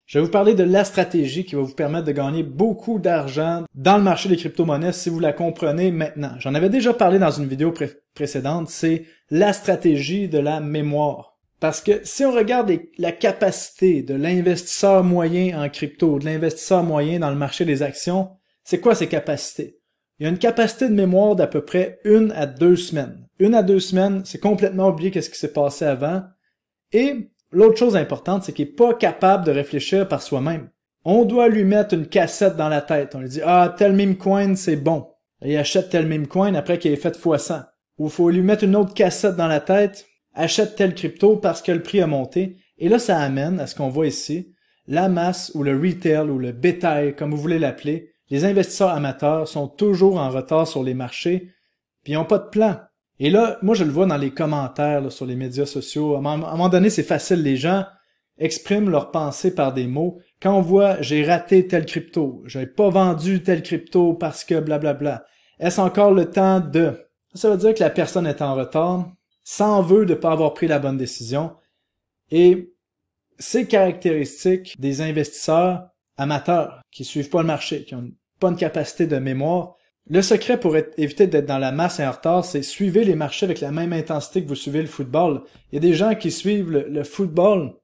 Je vais vous parler de la stratégie qui va vous permettre de gagner beaucoup d'argent dans le marché des crypto-monnaies si vous la comprenez maintenant. J'en avais déjà parlé dans une vidéo précédente, c'est la stratégie de la mémoire. Parce que si on regarde la capacité de l'investisseur moyen en crypto, de l'investisseur moyen dans le marché des actions, c'est quoi ces capacités? Il y a une capacité de mémoire d'à peu près 1 à 2 semaines. 1 à 2 semaines, c'est complètement oublié qu'est-ce qui s'est passé avant. Et l'autre chose importante, c'est qu'il n'est pas capable de réfléchir par soi-même. On doit lui mettre une cassette dans la tête. On lui dit « Ah, tel meme coin, c'est bon. » Et il achète tel meme coin après qu'il ait fait x100. Ou il faut lui mettre une autre cassette dans la tête. Achète tel crypto parce que le prix a monté. Et là, ça amène à ce qu'on voit ici, la masse ou le retail ou le bétail, comme vous voulez l'appeler. Les investisseurs amateurs sont toujours en retard sur les marchés, puis ils n'ont pas de plan. Et là, moi je le vois dans les commentaires là, sur les médias sociaux. À un moment donné, c'est facile, les gens expriment leurs pensées par des mots. Quand on voit « j'ai raté tel crypto »,« j'ai pas vendu tel crypto parce que blablabla », est-ce encore le temps de... Ça veut dire que la personne est en retard, s'en veut de ne pas avoir pris la bonne décision. Et ces caractéristiques des investisseurs amateurs qui suivent pas le marché, qui ont pas une capacité de mémoire, le secret pour éviter d'être dans la masse et en retard, c'est suivez les marchés avec la même intensité que vous suivez le football. Il y a des gens qui suivent le football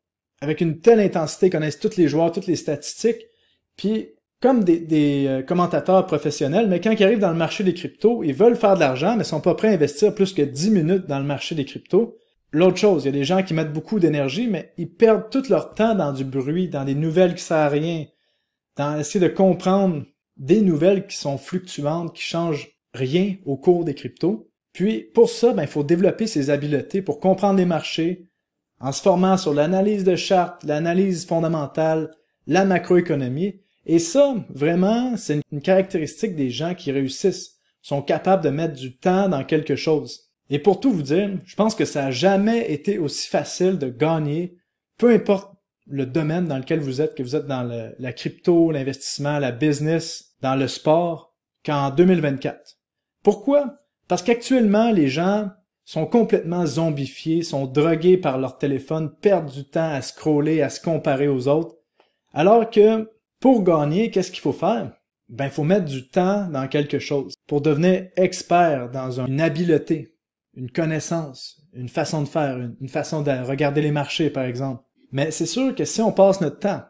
avec une telle intensité, connaissent tous les joueurs, toutes les statistiques, puis comme des commentateurs professionnels, mais quand ils arrivent dans le marché des cryptos, ils veulent faire de l'argent, mais sont pas prêts à investir plus que 10 minutes dans le marché des cryptos. L'autre chose, il y a des gens qui mettent beaucoup d'énergie, mais ils perdent tout leur temps dans du bruit, dans des nouvelles qui servent à rien, dans essayer de comprendre des nouvelles qui sont fluctuantes, qui changent rien au cours des cryptos. Puis, pour ça, il faut développer ses habiletés pour comprendre les marchés, en se formant sur l'analyse de chartes, l'analyse fondamentale, la macroéconomie. Et ça, vraiment, c'est une caractéristique des gens qui réussissent, sont capables de mettre du temps dans quelque chose. Et pour tout vous dire, je pense que ça n'a jamais été aussi facile de gagner, peu importe le domaine dans lequel vous êtes, que vous êtes dans la crypto, l'investissement, la business, dans le sport, qu'en 2024. Pourquoi? Parce qu'actuellement, les gens sont complètement zombifiés, sont drogués par leur téléphone, perdent du temps à scroller, à se comparer aux autres. Alors que, pour gagner, qu'est-ce qu'il faut faire? Il faut mettre du temps dans quelque chose pour devenir expert dans une habileté, une connaissance, une façon de faire, une façon de regarder les marchés, par exemple. Mais c'est sûr que si on passe notre temps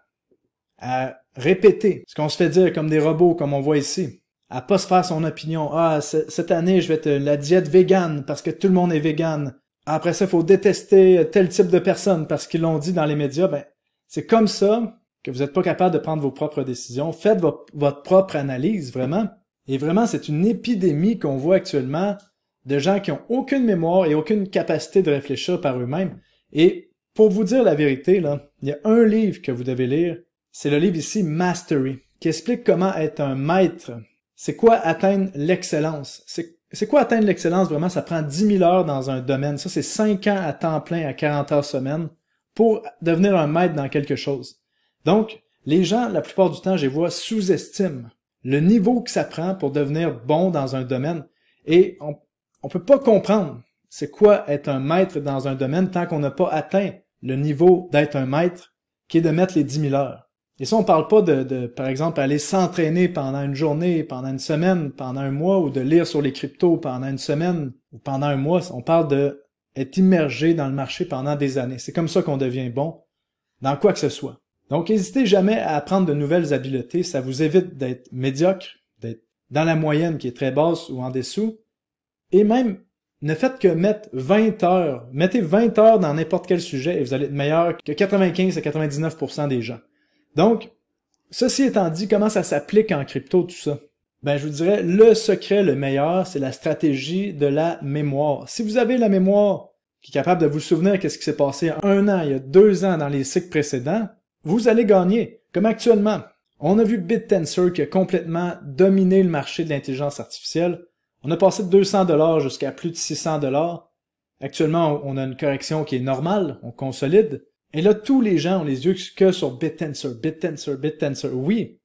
à répéter ce qu'on se fait dire comme des robots, comme on voit ici, à pas se faire son opinion, « Ah, cette année, je vais être la diète végane parce que tout le monde est végane. Après ça, il faut détester tel type de personnes parce qu'ils l'ont dit dans les médias. » C'est comme ça que vous n'êtes pas capable de prendre vos propres décisions. Faites votre propre analyse, vraiment. Et vraiment, c'est une épidémie qu'on voit actuellement de gens qui ont aucune mémoire et aucune capacité de réfléchir par eux-mêmes. Et pour vous dire la vérité, là, il y a un livre que vous devez lire. C'est le livre ici, Mastery, qui explique comment être un maître. C'est quoi atteindre l'excellence? C'est quoi atteindre l'excellence? Vraiment, ça prend 10 000 heures dans un domaine. Ça, c'est 5 ans à temps plein à 40 heures semaine pour devenir un maître dans quelque chose. Donc, les gens, la plupart du temps, je les vois, sous-estiment le niveau que ça prend pour devenir bon dans un domaine. Et on peut pas comprendre c'est quoi être un maître dans un domaine tant qu'on n'a pas atteint le niveau d'être un maître, qui est de mettre les 10 000 heures. Et ça, on parle pas de par exemple, aller s'entraîner pendant une journée, pendant une semaine, pendant un mois, ou de lire sur les cryptos pendant une semaine, ou pendant un mois. On parle de être immergé dans le marché pendant des années. C'est comme ça qu'on devient bon, dans quoi que ce soit. Donc, n'hésitez jamais à apprendre de nouvelles habiletés. Ça vous évite d'être médiocre, d'être dans la moyenne qui est très basse ou en dessous. Et même, ne faites que mettre 20 heures. Mettez 20 heures dans n'importe quel sujet et vous allez être meilleur que 95 à 99% des gens. Donc, ceci étant dit, comment ça s'applique en crypto, tout ça? Je vous dirais, le secret, le meilleur, c'est la stratégie de la mémoire. Si vous avez la mémoire qui est capable de vous souvenir qu'est-ce qui s'est passé il y a 1 an, il y a 2 ans dans les cycles précédents, vous allez gagner. Comme actuellement, on a vu BitTensor qui a complètement dominé le marché de l'intelligence artificielle. On a passé de 200 $ jusqu'à plus de 600 $. Actuellement, on a une correction qui est normale, on consolide. Et là, tous les gens ont les yeux que sur BitTensor, BitTensor, BitTensor. Oui,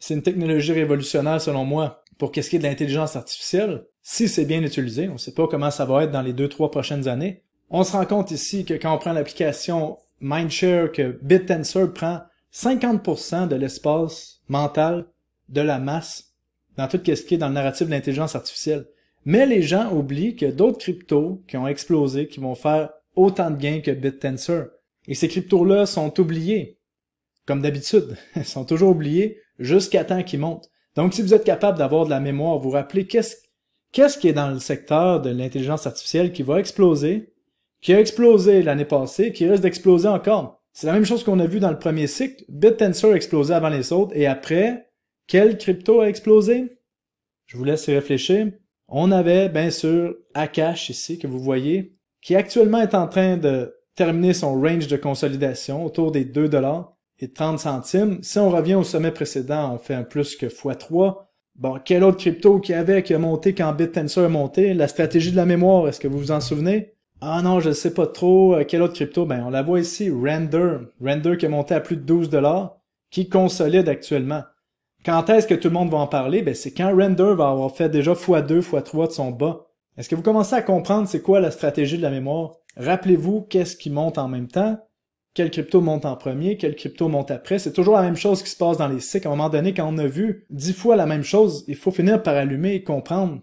c'est une technologie révolutionnaire selon moi pour qu'est-ce qui est de l'intelligence artificielle. Si c'est bien utilisé, on ne sait pas comment ça va être dans les 2-3 prochaines années. On se rend compte ici que quand on prend l'application Mindshare, que BitTensor prend 50% de l'espace mental de la masse dans tout ce qui est dans le narratif de l'intelligence artificielle. Mais les gens oublient qu'il y a d'autres cryptos qui ont explosé, qui vont faire autant de gains que BitTensor. Et ces cryptos-là sont oubliés. Comme d'habitude, ils sont toujours oubliés jusqu'à temps qu'ils montent. Donc si vous êtes capable d'avoir de la mémoire, vous rappelez qu'est-ce qui est dans le secteur de l'intelligence artificielle qui va exploser, qui a explosé l'année passée, qui risque d'exploser encore. C'est la même chose qu'on a vu dans le premier cycle. BitTensor a explosé avant les autres, et après, quel crypto a explosé? Je vous laisse y réfléchir. On avait, bien sûr, Akash ici, que vous voyez, qui actuellement est en train de terminer son range de consolidation autour des 2$ et 30 centimes. Si on revient au sommet précédent, on fait un plus que x3. Bon, quel autre crypto qui a monté quand BitTensor a monté? La stratégie de la mémoire, est-ce que vous vous en souvenez? Ah non, je ne sais pas trop. Quel autre crypto? Ben, on la voit ici, Render. Render qui a monté à plus de 12$, qui consolide actuellement. Quand est-ce que tout le monde va en parler? Ben, c'est quand Render va avoir fait déjà x2, x3 de son bas. Est-ce que vous commencez à comprendre c'est quoi la stratégie de la mémoire? Rappelez-vous qu'est-ce qui monte en même temps? Quel crypto monte en premier? Quel crypto monte après? C'est toujours la même chose qui se passe dans les cycles. À un moment donné, quand on a vu 10 fois la même chose, il faut finir par allumer et comprendre